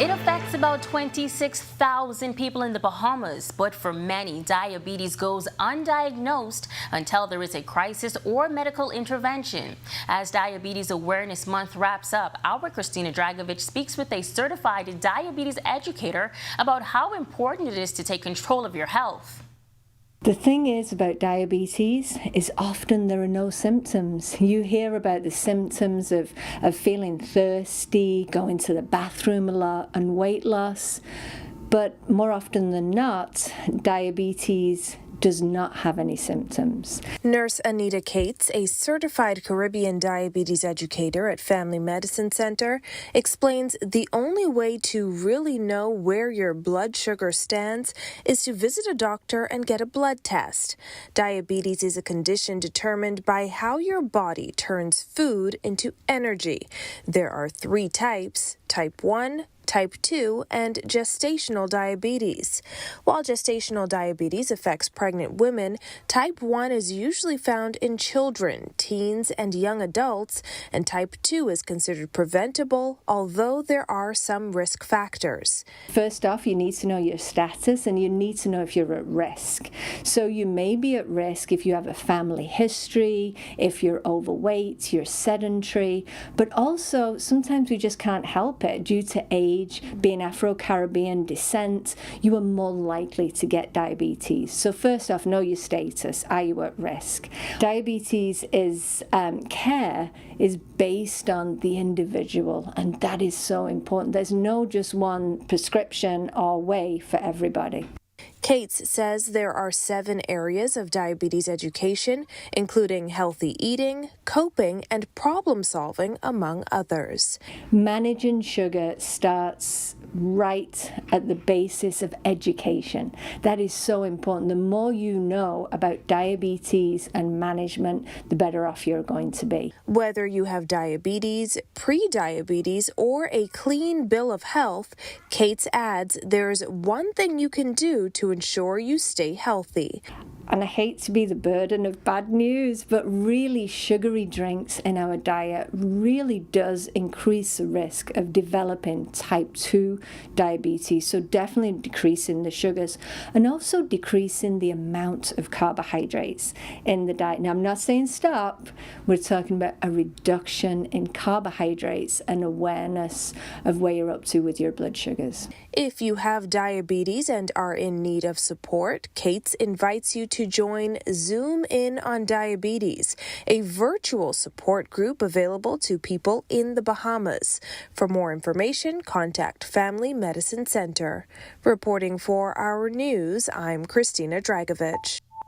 It affects about 26,000 people in the Bahamas, but for many, diabetes goes undiagnosed until there is a crisis or medical intervention. As Diabetes Awareness Month wraps up, our Christina Dragovich speaks with a certified diabetes educator about how important it is to take control of your health. The thing is about diabetes is often there are no symptoms. You hear about the symptoms of feeling thirsty, going to the bathroom a lot, and weight loss. But more often than not, diabetes does not have any symptoms. Nurse Anita Cates, a certified Caribbean diabetes educator at Family Medicine Center, explains the only way to really know where your blood sugar stands is to visit a doctor and get a blood test. Diabetes is a condition determined by how your body turns food into energy. There are 3 types: type 1, type 2, and gestational diabetes. While gestational diabetes affects pregnant women, type 1 is usually found in children, teens, and young adults, and type 2 is considered preventable, although there are some risk factors. First off, you need to know your status and you need to know if you're at risk. So you may be at risk if you have a family history, if you're overweight, you're sedentary, but also sometimes we just can't help it due to age. Being Afro-Caribbean descent, you are more likely to get diabetes. So first off, know your status. Are you at risk? Diabetes care is based on the individual, and that is so important. There's no just one prescription or way for everybody. Cates says there are 7 areas of diabetes education, including healthy eating, coping, and problem solving, among others. Managing sugar starts right at the basis of education. That is so important. The more you know about diabetes and management, the better off you're going to be. Whether you have diabetes, pre-diabetes, or a clean bill of health, Cates adds there's one thing you can do to ensure you stay healthy. And I hate to be the burden of bad news, but really sugary drinks in our diet really does increase the risk of developing type 2 diabetes. So definitely decreasing the sugars and also decreasing the amount of carbohydrates in the diet. Now, I'm not saying stop. We're talking about a reduction in carbohydrates and awareness of where you're up to with your blood sugars. If you have diabetes and are in need of support, Cates invites you to join Zoom In on Diabetes, a virtual support group available to people in the Bahamas. For more information, contact Family Medicine Center. Reporting for our news, I'm Christina Dragovich.